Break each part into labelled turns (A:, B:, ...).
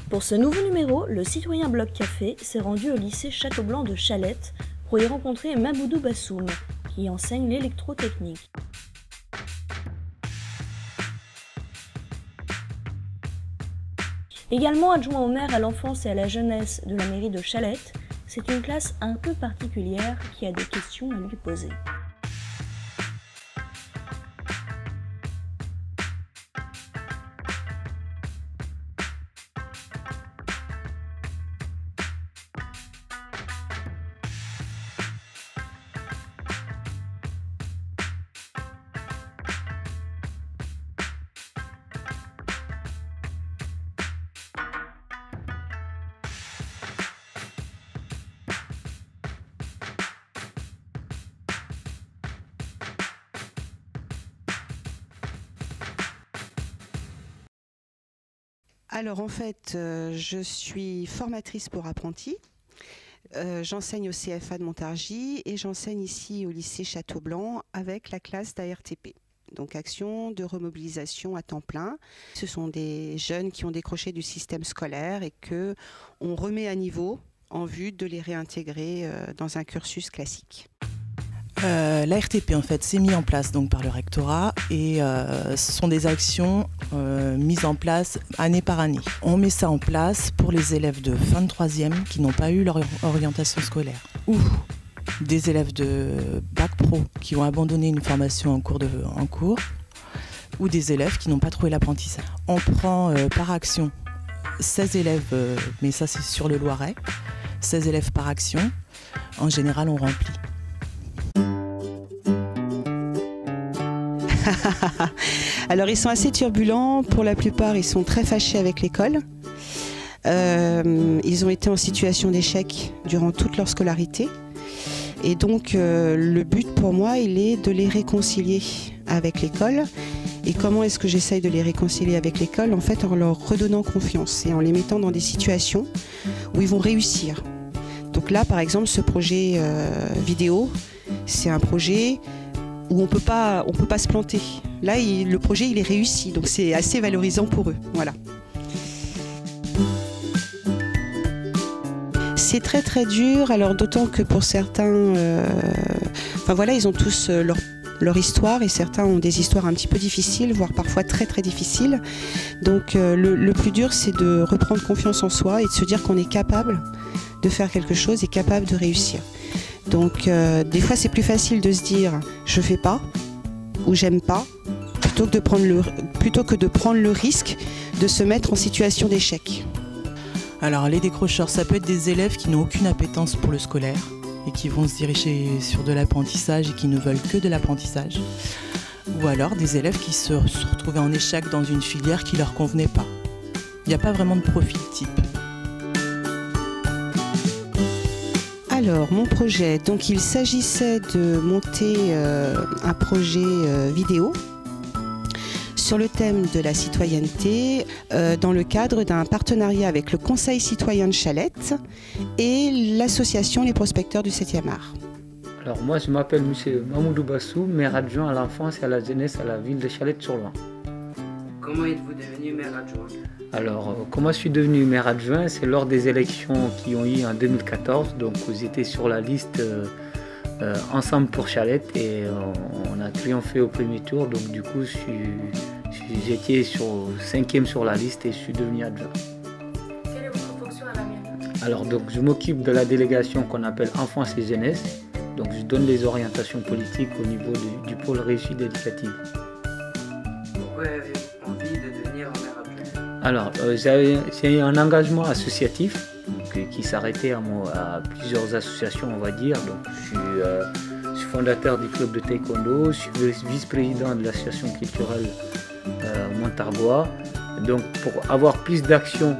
A: Pour ce nouveau numéro, le citoyen Bloc Café s'est rendu au lycée Château-Blanc de Chalette pour y rencontrer Mamoudou Bassoum, qui enseigne l'électrotechnique. Également adjoint au maire à l'enfance et à la jeunesse de la mairie de Chalette, c'est une classe un peu particulière qui a des questions à lui poser.
B: Alors en fait, je suis formatrice pour apprentis. J'enseigne au CFA de Montargis et j'enseigne ici au lycée Château-Blanc avec la classe d'ARTP. Donc action de remobilisation à temps plein. Ce sont des jeunes qui ont décroché du système scolaire et qu'on remet à niveau en vue de les réintégrer dans un cursus classique.
C: L'ARTP en fait s'est mis en place donc par le rectorat et ce sont des actions mises en place année par année. On met ça en place pour les élèves de fin de 3e qui n'ont pas eu leur orientation scolaire ou des élèves de bac pro qui ont abandonné une formation en cours ou des élèves qui n'ont pas trouvé l'apprentissage. On prend par action 16 élèves, mais ça c'est sur le Loiret, 16 élèves par action. En général on remplit.
B: Alors ils sont assez turbulents, pour la plupart ils sont très fâchés avec l'école. Ils ont été en situation d'échec durant toute leur scolarité. Et donc le but pour moi il est de les réconcilier avec l'école. Et comment est-ce que j'essaye de les réconcilier avec l'école? En fait en leur redonnant confiance et en les mettant dans des situations où ils vont réussir. Donc là par exemple ce projet vidéo, c'est un projet où on peut pas se planter. Là, le projet il est réussi, donc c'est assez valorisant pour eux. Voilà. C'est très très dur, alors d'autant que pour certains, enfin voilà, ils ont tous leur histoire et certains ont des histoires un petit peu difficiles, voire parfois très très difficiles. Donc le plus dur, c'est de reprendre confiance en soi et de se dire qu'on est capable de faire quelque chose et capable de réussir. Donc des fois c'est plus facile de se dire je fais pas ou j'aime pas plutôt que de prendre le risque de se mettre en situation d'échec.
C: Alors les décrocheurs, ça peut être des élèves qui n'ont aucune appétence pour le scolaire et qui vont se diriger sur de l'apprentissage et qui ne veulent que de l'apprentissage. Ou alors des élèves qui se retrouvaient en échec dans une filière qui ne leur convenait pas. Il n'y a pas vraiment de profil type.
B: Alors, mon projet, donc il s'agissait de monter un projet vidéo sur le thème de la citoyenneté dans le cadre d'un partenariat avec le Conseil citoyen de Chalette et l'association Les Prospecteurs du 7e art.
D: Alors moi je m'appelle M. Mamoudou Bassoum, maire adjoint à l'enfance et à la jeunesse à la ville de Chalette-sur-Loing.
E: Comment êtes-vous devenu maire adjoint?
D: Alors, comment je suis devenu maire adjoint? C'est lors des élections qui ont eu en 2014. Donc, j'étais sur la liste Ensemble pour Chalette et on a triomphé au premier tour. Donc, du coup, j'étais 5e sur la liste et je suis devenu adjoint.
A: Quelle est votre fonction à la mairie?
D: Alors, donc, je m'occupe de la délégation qu'on appelle Enfance et Jeunesse. Donc, je donne les orientations politiques au niveau du pôle réussite éducative.
E: Pourquoi avez-vous envie de devenir maire adjoint?
D: Alors, j'ai un engagement associatif qui s'arrêtait à plusieurs associations, on va dire. Donc, je suis fondateur du club de taekwondo, je suis vice-président de l'association culturelle Montarbois. Donc, pour avoir plus d'action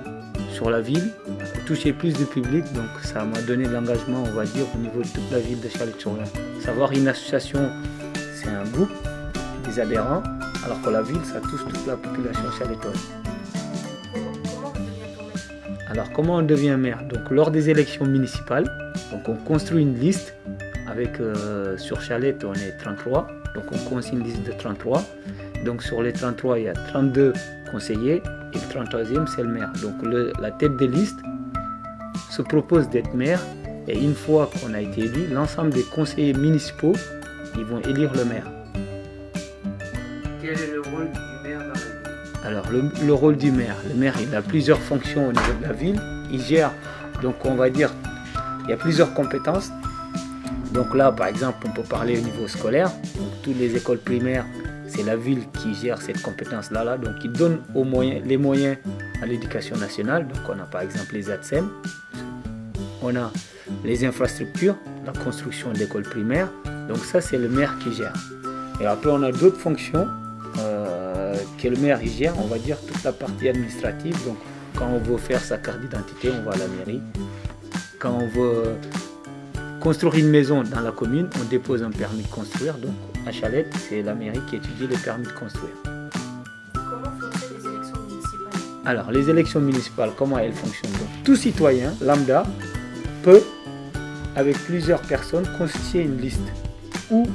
D: sur la ville, pour toucher plus de public, donc ça m'a donné l'engagement, on va dire, au niveau de toute la ville de Chalette-sur-Loing. Savoir une association, c'est un groupe, des adhérents, alors que la ville, ça touche toute la population chalettoise. Alors comment on devient maire? Donc lors des élections municipales, donc on construit une liste avec sur Chalette on est 33, donc on construit une liste de 33. Donc sur les 33, il y a 32 conseillers et le 33e, c'est le maire. Donc la tête de liste se propose d'être maire et une fois qu'on a été élu, l'ensemble des conseillers municipaux, ils vont élire le maire.
E: Quel est le rôle du maire dans la ville?
D: Alors le rôle du maire, le maire il a plusieurs fonctions au niveau de la ville, il gère, donc on va dire, il y a plusieurs compétences. Donc là par exemple on peut parler au niveau scolaire, donc toutes les écoles primaires, c'est la ville qui gère cette compétence-là, donc il donne les moyens à l'éducation nationale. Donc on a par exemple les ATSEM, on a les infrastructures, la construction d'écoles primaires, donc ça c'est le maire qui gère. Et après on a d'autres fonctions que le maire il gère, on va dire toute la partie administrative. Donc quand on veut faire sa carte d'identité, on va à la mairie. Quand on veut construire une maison dans la commune, on dépose un permis de construire. Donc à Chalette, c'est la mairie qui étudie le permis de construire.
A: Comment fonctionnent les élections municipales?
D: Alors les élections municipales, comment elles fonctionnent? Donc, tout citoyen lambda peut, avec plusieurs personnes, constituer une liste ou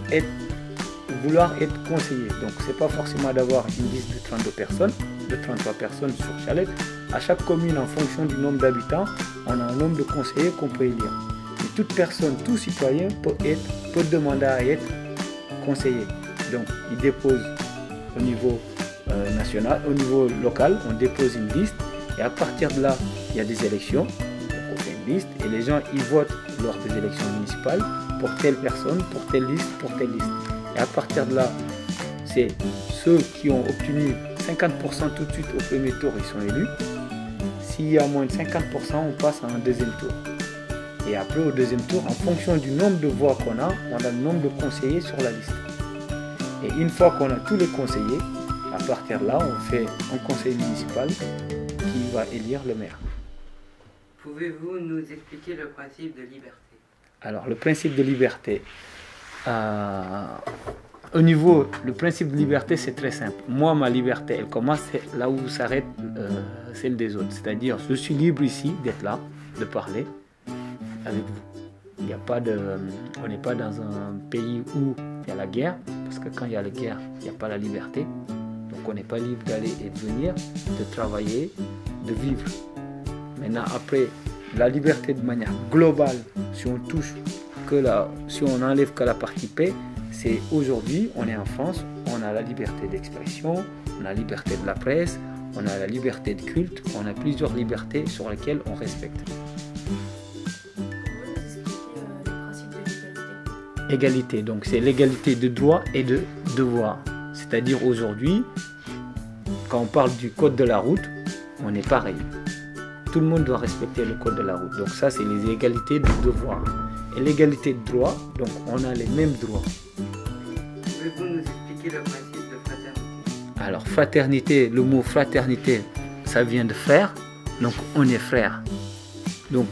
D: vouloir être conseiller. Donc c'est pas forcément d'avoir une liste de 32 personnes, de 33 personnes sur Chalette. À chaque commune, en fonction du nombre d'habitants, on a un nombre de conseillers qu'on peut élire. Et toute personne, tout citoyen peut demander à être conseiller. Donc il dépose au niveau national, au niveau local, on dépose une liste et à partir de là, il y a des élections. Donc on fait une liste et les gens ils votent lors des élections municipales pour telle personne, pour telle liste, pour telle liste. Et à partir de là, c'est ceux qui ont obtenu 50% tout de suite au premier tour, ils sont élus. S'il y a moins de 50%, on passe à un deuxième tour. Et après, au deuxième tour, en fonction du nombre de voix qu'on a, on a le nombre de conseillers sur la liste. Et une fois qu'on a tous les conseillers, à partir de là, on fait un conseil municipal qui va élire le maire.
E: Pouvez-vous nous expliquer le principe de liberté?
D: Alors, le principe de liberté. Le principe de liberté, c'est très simple. Moi, ma liberté, elle commence là où s'arrête celle des autres. C'est-à-dire, je suis libre ici d'être là, de parler avec vous. Il y a pas on n'est pas dans un pays où il y a la guerre, parce que quand il y a la guerre, il n'y a pas la liberté. Donc on n'est pas libre d'aller et de venir, de travailler, de vivre. Maintenant, après, la liberté de manière globale, si on touche si on enlève que la partie paix, c'est aujourd'hui, on est en France, on a la liberté d'expression, on a la liberté de la presse, on a la liberté de culte, on a plusieurs libertés sur lesquelles on respecte.
A: Comment vous expliquez le principe de l'égalité?
D: Égalité, donc c'est l'égalité de droits et de devoirs. C'est-à-dire aujourd'hui, quand on parle du code de la route, on est pareil. Tout le monde doit respecter le code de la route. Donc ça, c'est les égalités de devoirs. Et l'égalité de droits, donc on a les mêmes droits.
E: Pouvez-vous nous expliquer le principe de fraternité?
D: Alors fraternité, le mot fraternité, ça vient de frère, donc on est frères. Donc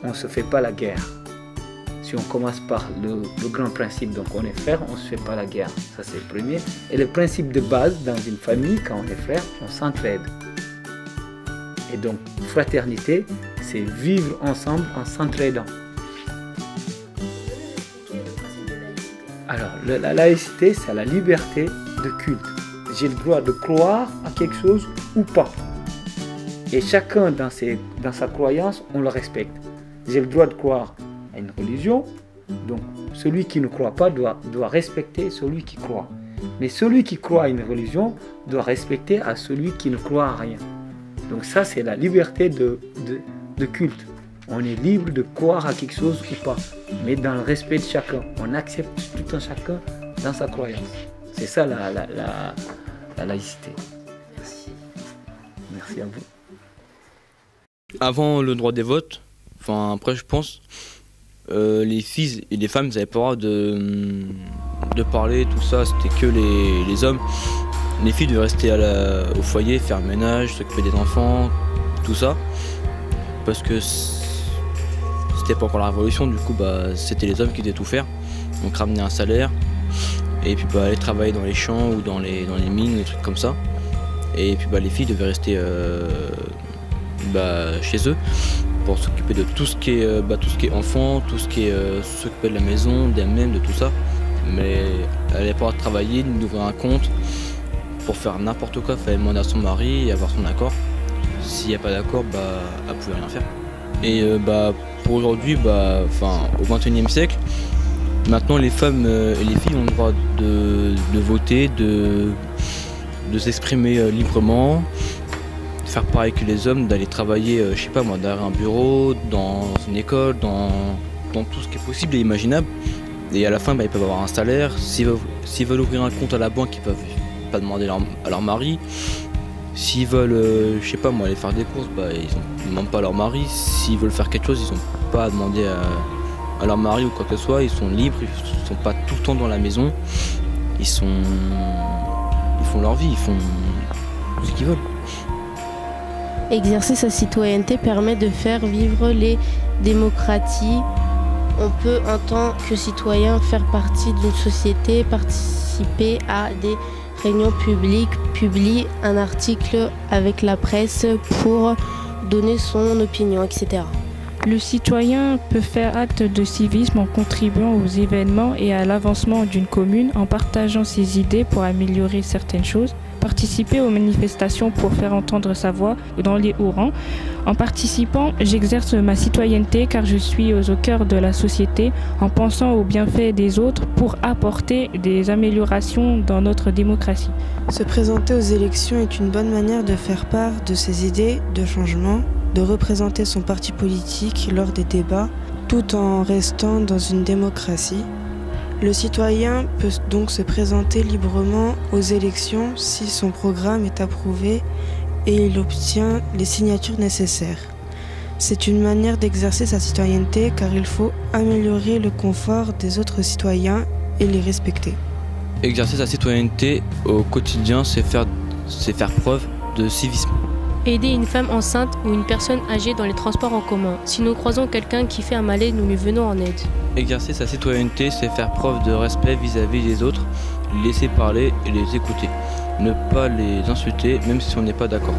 D: on ne se fait pas la guerre. Si on commence par le grand principe, donc on est frères, on ne se fait pas la guerre. Ça c'est le premier. Et le principe de base dans une famille, quand on est frères, on s'entraide. Et donc fraternité, c'est vivre ensemble en s'entraidant. Alors, la laïcité, c'est la liberté de culte. J'ai le droit de croire à quelque chose ou pas. Et chacun, dans sa croyance, on le respecte. J'ai le droit de croire à une religion, donc celui qui ne croit pas doit respecter celui qui croit. Mais celui qui croit à une religion doit respecter à celui qui ne croit à rien. Donc ça, c'est la liberté de culte. On est libre de croire à quelque chose ou pas, mais dans le respect de chacun. On accepte tout un chacun dans sa croyance. C'est ça la laïcité.
E: Merci.
D: Merci à vous.
F: Avant le droit des votes, enfin après je pense, les filles et les femmes n'avaient pas le droit de parler, tout ça, c'était que les hommes. Les filles devaient rester au foyer, faire le ménage, s'occuper des enfants, tout ça, parce que c'était pas encore la révolution, du coup c'était les hommes qui devaient tout faire, donc ramener un salaire et puis aller travailler dans les champs ou dans les mines, des trucs comme ça. Et puis les filles devaient rester chez eux pour s'occuper de tout ce qui est enfant, tout ce qui est s'occuper de la maison, d'elles-mêmes, de tout ça. Mais elles n'avaient pas à travailler, d'ouvrir un compte, pour faire n'importe quoi, il fallait demander à son mari et avoir son accord. S'il n'y a pas d'accord, elle ne pouvait rien faire. Et pour aujourd'hui, au XXIe siècle, maintenant les femmes et les filles ont le droit de voter, de s'exprimer librement, de faire pareil que les hommes, d'aller travailler, je sais pas moi, derrière un bureau, dans une école, dans tout ce qui est possible et imaginable. Et à la fin, ils peuvent avoir un salaire. S'ils veulent ouvrir un compte à la banque, ils peuvent pas demander à leur mari. S'ils veulent, je sais pas moi, aller faire des courses, ils ne demandent pas à leur mari. S'ils veulent faire quelque chose, ils n'ont pas à demander à leur mari ou quoi que ce soit. Ils sont libres, ils ne sont pas tout le temps dans la maison. Ils font leur vie, ils font ce qu'ils veulent.
G: Exercer sa citoyenneté permet de faire vivre les démocraties. On peut, en tant que citoyen, faire partie d'une société, participer à des réunions publiques, publier un article avec la presse pour donner son opinion, etc.
H: Le citoyen peut faire acte de civisme en contribuant aux événements et à l'avancement d'une commune, en partageant ses idées pour améliorer certaines choses, participer aux manifestations pour faire entendre sa voix dans les hauts rangs. En participant, j'exerce ma citoyenneté car je suis au cœur de la société en pensant aux bienfaits des autres pour apporter des améliorations dans notre démocratie.
B: Se présenter aux élections est une bonne manière de faire part de ses idées de changement, de représenter son parti politique lors des débats, tout en restant dans une démocratie. Le citoyen peut donc se présenter librement aux élections si son programme est approuvé et il obtient les signatures nécessaires. C'est une manière d'exercer sa citoyenneté car il faut améliorer le confort des autres citoyens et les respecter.
F: Exercer sa citoyenneté au quotidien, c'est faire preuve de civisme.
I: Aider une femme enceinte ou une personne âgée dans les transports en commun. Si nous croisons quelqu'un qui fait un malaise, nous lui venons en aide.
F: Exercer sa citoyenneté, c'est faire preuve de respect vis-à-vis des autres, les laisser parler et les écouter. Ne pas les insulter, même si on n'est pas d'accord.